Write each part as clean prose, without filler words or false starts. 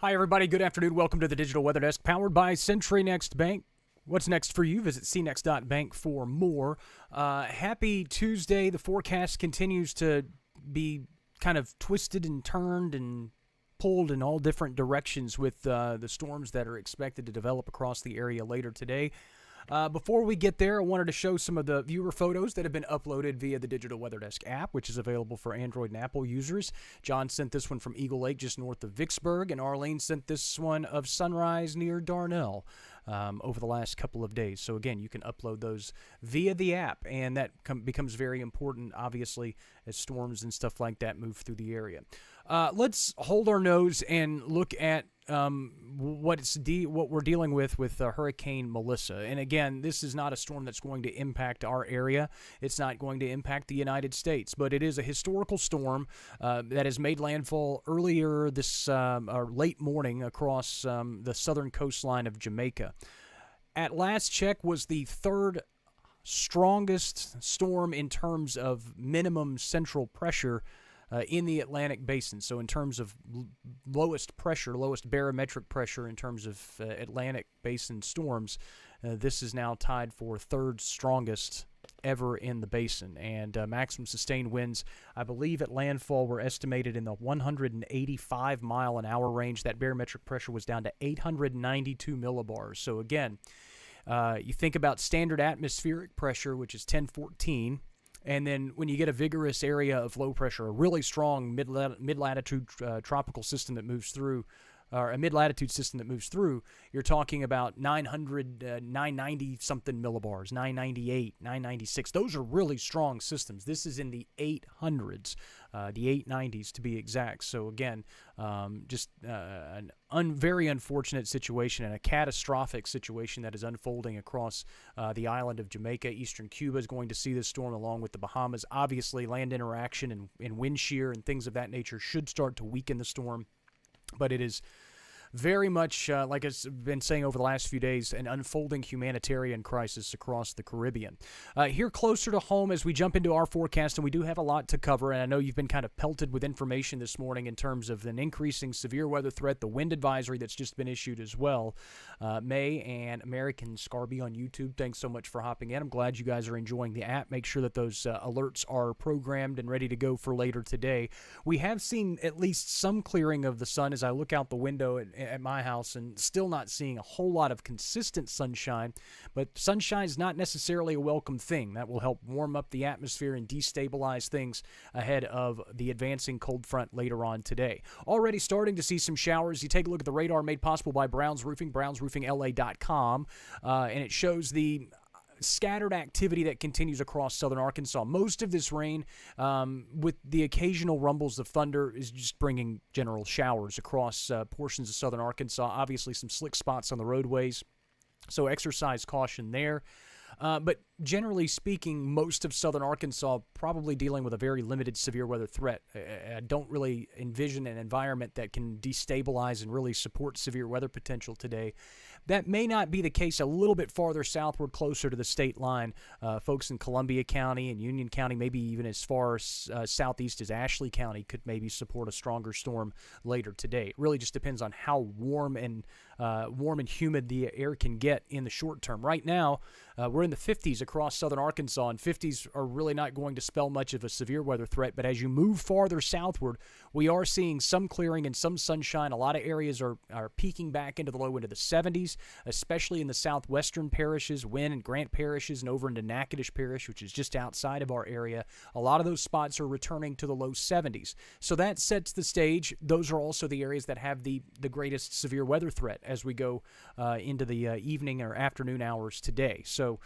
Hi, everybody. Good afternoon. Welcome to the Digital Weather Desk, powered by Century Next Bank. What's next for you? Visit cnext.bank for more. Happy Tuesday. The forecast continues to be kind of twisted and turned and pulled in all different directions with the storms that are expected to develop across the area later today. Before we get there, I wanted to show some of the viewer photos that have been uploaded via the Digital Weather Desk app, which is available for Android and Apple users. John sent this one from Eagle Lake, just north of Vicksburg, and Arlene sent this one of sunrise near Darnell over the last couple of days. So again, you can upload those via the app, and that becomes very important, obviously, as storms and stuff like that move through the area. Let's hold our nose and look at what we're dealing with Hurricane Melissa. And again, this is not a storm that's going to impact our area. It's not going to impact the United States, but it is a historical storm that has made landfall earlier this or late morning across the southern coastline of Jamaica. At last check, was the third strongest storm in terms of minimum central pressure in the Atlantic Basin. So in terms of lowest barometric pressure in terms of Atlantic Basin storms, this is now tied for third strongest ever in the basin. And maximum sustained winds, I believe at landfall, were estimated in the 185 mile an hour range. That barometric pressure was down to 892 millibars. So again, you think about standard atmospheric pressure, which is 1014. And then when you get a vigorous area of low pressure, a really strong mid-latitude tropical system that moves through, or a mid-latitude system that moves through, you're talking about 990-something millibars, 998, 996. Those are really strong systems. This is in the 800s, the 890s to be exact. So again, just an very unfortunate situation and a catastrophic situation that is unfolding across the island of Jamaica. Eastern Cuba is going to see this storm along with the Bahamas. Obviously, land interaction and wind shear and things of that nature should start to weaken the storm. But it is very much, like I've been saying over the last few days, an unfolding humanitarian crisis across the Caribbean. Here closer to home as we jump into our forecast, and we do have a lot to cover, and I know you've been kind of pelted with information this morning in terms of an increasing severe weather threat, the wind advisory that's just been issued as well. May and American Scarby on YouTube, thanks so much for hopping in. I'm glad you guys are enjoying the app. Make sure that those alerts are programmed and ready to go for later today. We have seen at least some clearing of the sun as I look out the window at my house, and still not seeing a whole lot of consistent sunshine, but sunshine is not necessarily a welcome thing. That will help warm up the atmosphere and destabilize things ahead of the advancing cold front later on today. Already starting to see some showers. You take a look at the radar made possible by Brown's Roofing, brownsroofingla.com, and it shows the scattered activity that continues across southern Arkansas. Most of this rain, with the occasional rumbles of thunder, is just bringing general showers across portions of southern Arkansas. Obviously, some slick spots on the roadways, so exercise caution there. But generally speaking, most of southern Arkansas probably dealing with a very limited severe weather threat. I don't really envision an environment that can destabilize and really support severe weather potential today. That may not be the case a little bit farther southward, closer to the state line. Folks in Columbia County and Union County, maybe even as far as southeast as Ashley County, could maybe support a stronger storm later today. It really just depends on how warm and humid the air can get in the short term. Right now, we're in the 50s across southern Arkansas, and 50s are really not going to spell much of a severe weather threat. But as you move farther southward, we are seeing some clearing and some sunshine. A lot of areas are peaking back into the low into the 70s, especially in the southwestern parishes, Wynn and Grant parishes, and over into Natchitoches Parish, which is just outside of our area. A lot of those spots are returning to the low 70s. So that sets the stage. Those are also the areas that have the greatest severe weather threat as we go into the evening or afternoon hours today. So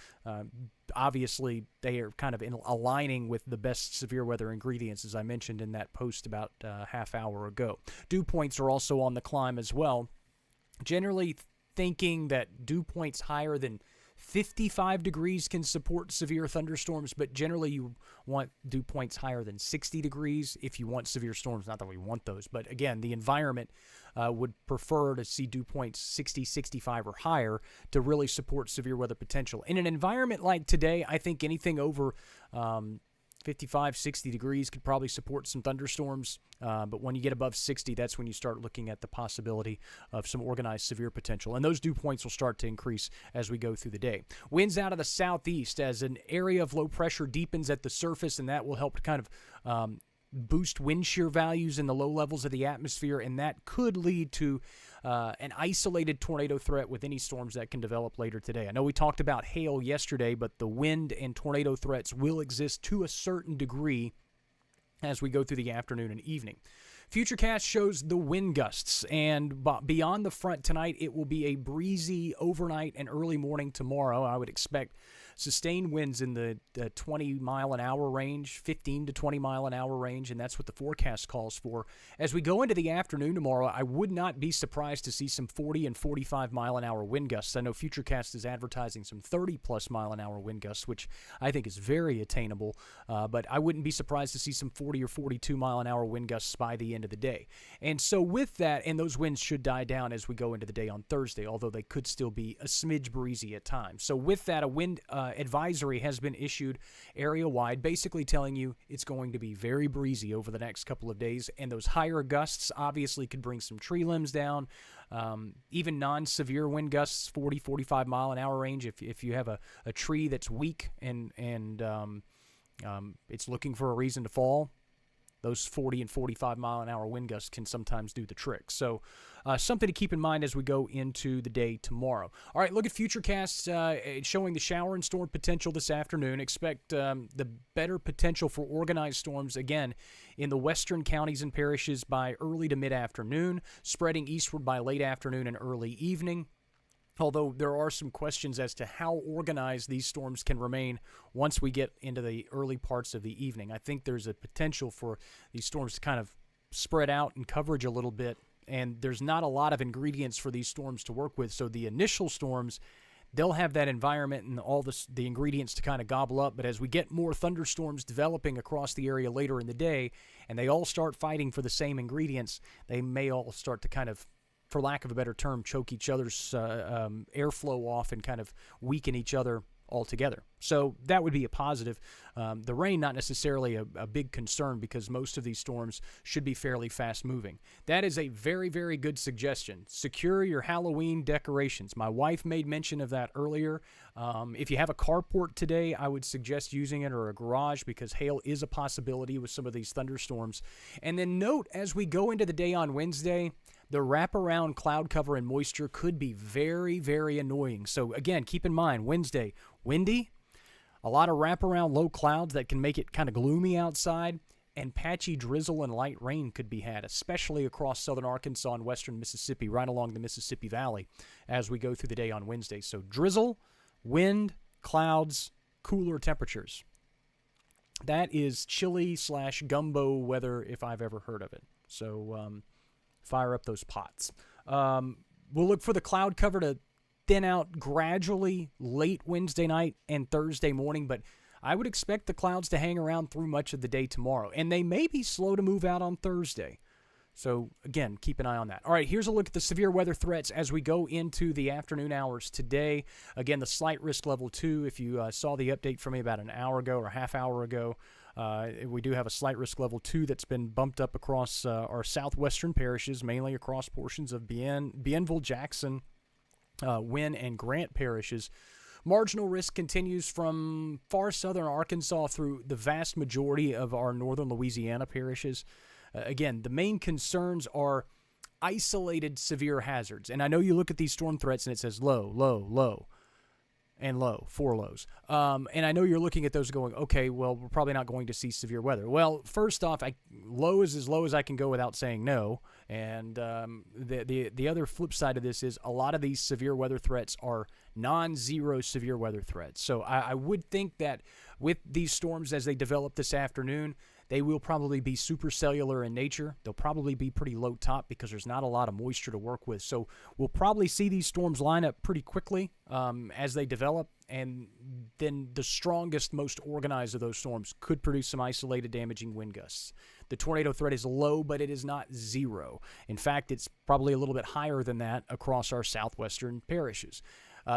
obviously, they are kind of aligning with the best severe weather ingredients, as I mentioned in that post about a half hour ago. Dew points are also on the climb as well. Generally thinking that dew points higher than 55 degrees can support severe thunderstorms, but generally you want dew points higher than 60 degrees if you want severe storms. Not that we want those, but again, the environment would prefer to see dew points 60, 65 or higher to really support severe weather potential. In an environment like today, I think anything over 55, 60 degrees could probably support some thunderstorms. But when you get above 60, that's when you start looking at the possibility of some organized severe potential. And those dew points will start to increase as we go through the day. Winds out of the southeast as an area of low pressure deepens at the surface, and that will help to kind of boost wind shear values in the low levels of the atmosphere, and that could lead to an isolated tornado threat with any storms that can develop later today. I know we talked about hail yesterday, but the wind and tornado threats will exist to a certain degree as we go through the afternoon and evening. Futurecast shows the wind gusts, and beyond the front tonight, it will be a breezy overnight and early morning tomorrow. I would expect sustained winds in the 20-mile-an-hour range, 15 to 20-mile-an-hour range, and that's what the forecast calls for. As we go into the afternoon tomorrow, I would not be surprised to see some 40 and 45-mile-an-hour wind gusts. I know Futurecast is advertising some 30-plus mile-an-hour wind gusts, which I think is very attainable, but I wouldn't be surprised to see some 40 or 42-mile-an-hour wind gusts by the end of the day. And so with that, and those winds should die down as we go into the day on Thursday, although they could still be a smidge breezy at times. So with that, a wind advisory has been issued area-wide, basically telling you it's going to be very breezy over the next couple of days, and those higher gusts obviously could bring some tree limbs down, even non-severe wind gusts, 40, 45 mile an hour range. If you have a tree that's weak and it's looking for a reason to fall, those 40 and 45 mile an hour wind gusts can sometimes do the trick. So something to keep in mind as we go into the day tomorrow. All right, look at Futurecast showing the shower and storm potential this afternoon. Expect the better potential for organized storms, again, in the western counties and parishes by early to mid-afternoon, spreading eastward by late afternoon and early evening. Although there are some questions as to how organized these storms can remain once we get into the early parts of the evening. I think there's a potential for these storms to kind of spread out in coverage a little bit, and there's not a lot of ingredients for these storms to work with. So the initial storms, they'll have that environment and all the ingredients to kind of gobble up. But as we get more thunderstorms developing across the area later in the day, and they all start fighting for the same ingredients, they may all start to kind of, for lack of a better term, choke each other's airflow off and kind of weaken each other altogether. So that would be a positive. The rain, not necessarily a big concern because most of these storms should be fairly fast moving. That is a very, very good suggestion. Secure your Halloween decorations. My wife made mention of that earlier. If you have a carport today, I would suggest using it, or a garage, because hail is a possibility with some of these thunderstorms. And then note, as we go into the day on Wednesday, the wraparound cloud cover and moisture could be very, very annoying. So again, keep in mind, Wednesday, windy, a lot of wraparound low clouds that can make it kind of gloomy outside, and patchy drizzle and light rain could be had, especially across southern Arkansas and western Mississippi, right along the Mississippi Valley as we go through the day on Wednesday. So drizzle, wind, clouds, cooler temperatures. That is chilly/gumbo weather if I've ever heard of it. So fire up those pots. We'll look for the cloud cover to thin out gradually late Wednesday night and Thursday morning, but I would expect the clouds to hang around through much of the day tomorrow, and they may be slow to move out on Thursday. So, again, keep an eye on that. All right, here's a look at the severe weather threats as we go into the afternoon hours today. Again, the slight risk level 2, if you saw the update from me about an hour ago or a half hour ago, we do have a slight risk level 2 that's been bumped up across our southwestern parishes, mainly across portions of Bienville, Jackson, Wynn, and Grant parishes. Marginal risk continues from far southern Arkansas through the vast majority of our northern Louisiana parishes. Again, the main concerns are isolated severe hazards. And I know you look at these storm threats and it says low, low, low, and low, 4 lows. And I know you're looking at those going, okay, well, we're probably not going to see severe weather. Well, first off, low is as low as I can go without saying no. And the other flip side of this is a lot of these severe weather threats are non-zero severe weather threats. So I would think that with these storms as they develop this afternoon, they will probably be supercellular in nature. They'll probably be pretty low top because there's not a lot of moisture to work with. So we'll probably see these storms line up pretty quickly as they develop, and then the strongest, most organized of those storms could produce some isolated damaging wind gusts. The tornado threat is low, but it is not zero. In fact, it's probably a little bit higher than that across our southwestern parishes.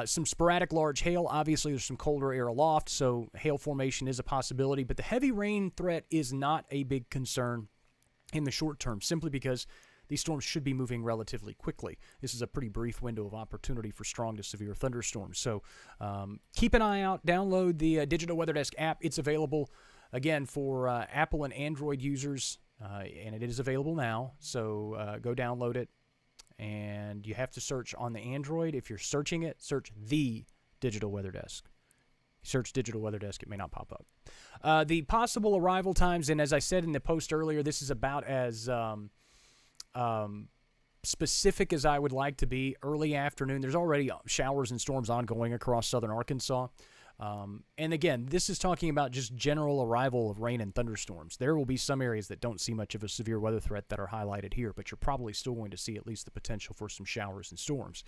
Some sporadic large hail. Obviously, there's some colder air aloft, so hail formation is a possibility. But the heavy rain threat is not a big concern in the short term, simply because these storms should be moving relatively quickly. This is a pretty brief window of opportunity for strong to severe thunderstorms. So keep an eye out. Download the Digital Weather Desk app. It's available, again, for Apple and Android users, and it is available now. So go download it. And you have to search on the Android. If you're searching it, search the Digital Weather Desk. Search Digital Weather Desk. It may not pop up. The possible arrival times, and as I said in the post earlier, this is about as specific as I would like to be. Early afternoon. There's already showers and storms ongoing across southern Arkansas. And again, this is talking about just general arrival of rain and thunderstorms. There will be some areas that don't see much of a severe weather threat that are highlighted here, but you're probably still going to see at least the potential for some showers and storms.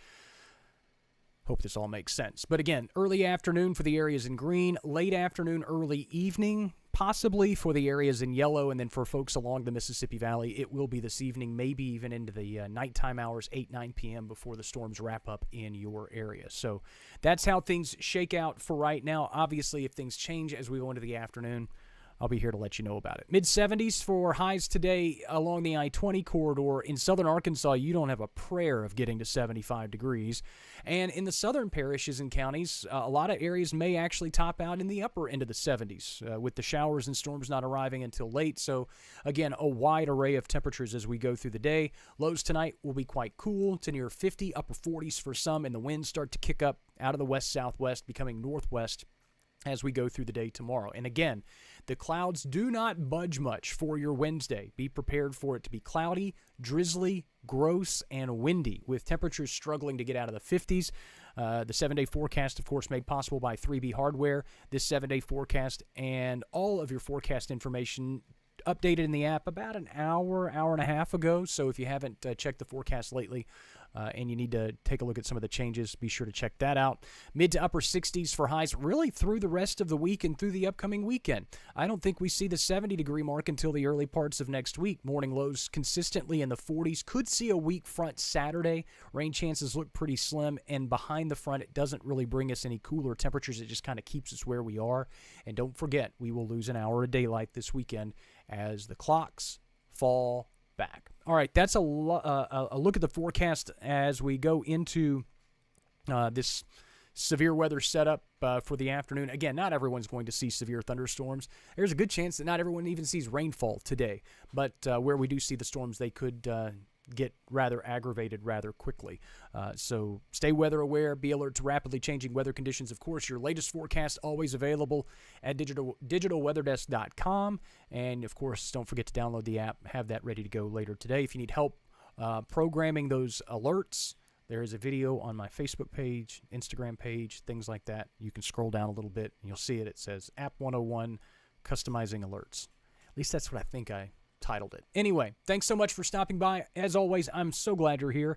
Hope this all makes sense. But again, early afternoon for the areas in green, late afternoon, early evening, possibly for the areas in yellow, and then for folks along the Mississippi Valley, it will be this evening, maybe even into the nighttime hours, 8, 9 p.m. before the storms wrap up in your area. So that's how things shake out for right now. Obviously, if things change as we go into the afternoon, I'll be here to let you know about it. Mid-70s for highs today along the I-20 corridor. In southern Arkansas, you don't have a prayer of getting to 75 degrees. And in the southern parishes and counties, a lot of areas may actually top out in the upper end of the 70s, with the showers and storms not arriving until late. So, again, a wide array of temperatures as we go through the day. Lows tonight will be quite cool to near 50, upper 40s for some, and the winds start to kick up out of the west-southwest, becoming northwest as we go through the day tomorrow. And again, the clouds do not budge much for your Wednesday. Be prepared for it to be cloudy, drizzly, gross, and windy, with temperatures struggling to get out of the 50s. The 7-day forecast, of course, made possible by 3B Hardware. This 7-day forecast and all of your forecast information updated in the app about an hour and a half ago. So if you haven't checked the forecast lately and you need to take a look at some of the changes, be sure to check that out. Mid to upper 60s for highs really through the rest of the week and through the upcoming weekend. I don't think we see the 70-degree mark until the early parts of next week. Morning lows consistently in the 40s. Could see a weak front Saturday. Rain chances look pretty slim, and behind the front, it doesn't really bring us any cooler temperatures. It just kind of keeps us where we are. And don't forget, we will lose an hour of daylight this weekend as the clocks fall back. All right, that's a look at the forecast as we go into this severe weather setup for the afternoon. Again, not everyone's going to see severe thunderstorms. There's a good chance that not everyone even sees rainfall today, but where we do see the storms, they could get rather aggravated rather quickly. So stay weather aware, be alert to rapidly changing weather conditions. Of course, your latest forecast always available at digitalweatherdesk.com. And of course, don't forget to download the app, have that ready to go later today. If you need help programming those alerts, there is a video on my Facebook page, Instagram page, things like that. You can scroll down a little bit and you'll see it. It says App 101, Customizing Alerts. At least that's what I think I titled it. Anyway, thanks so much for stopping by. As always, I'm so glad you're here.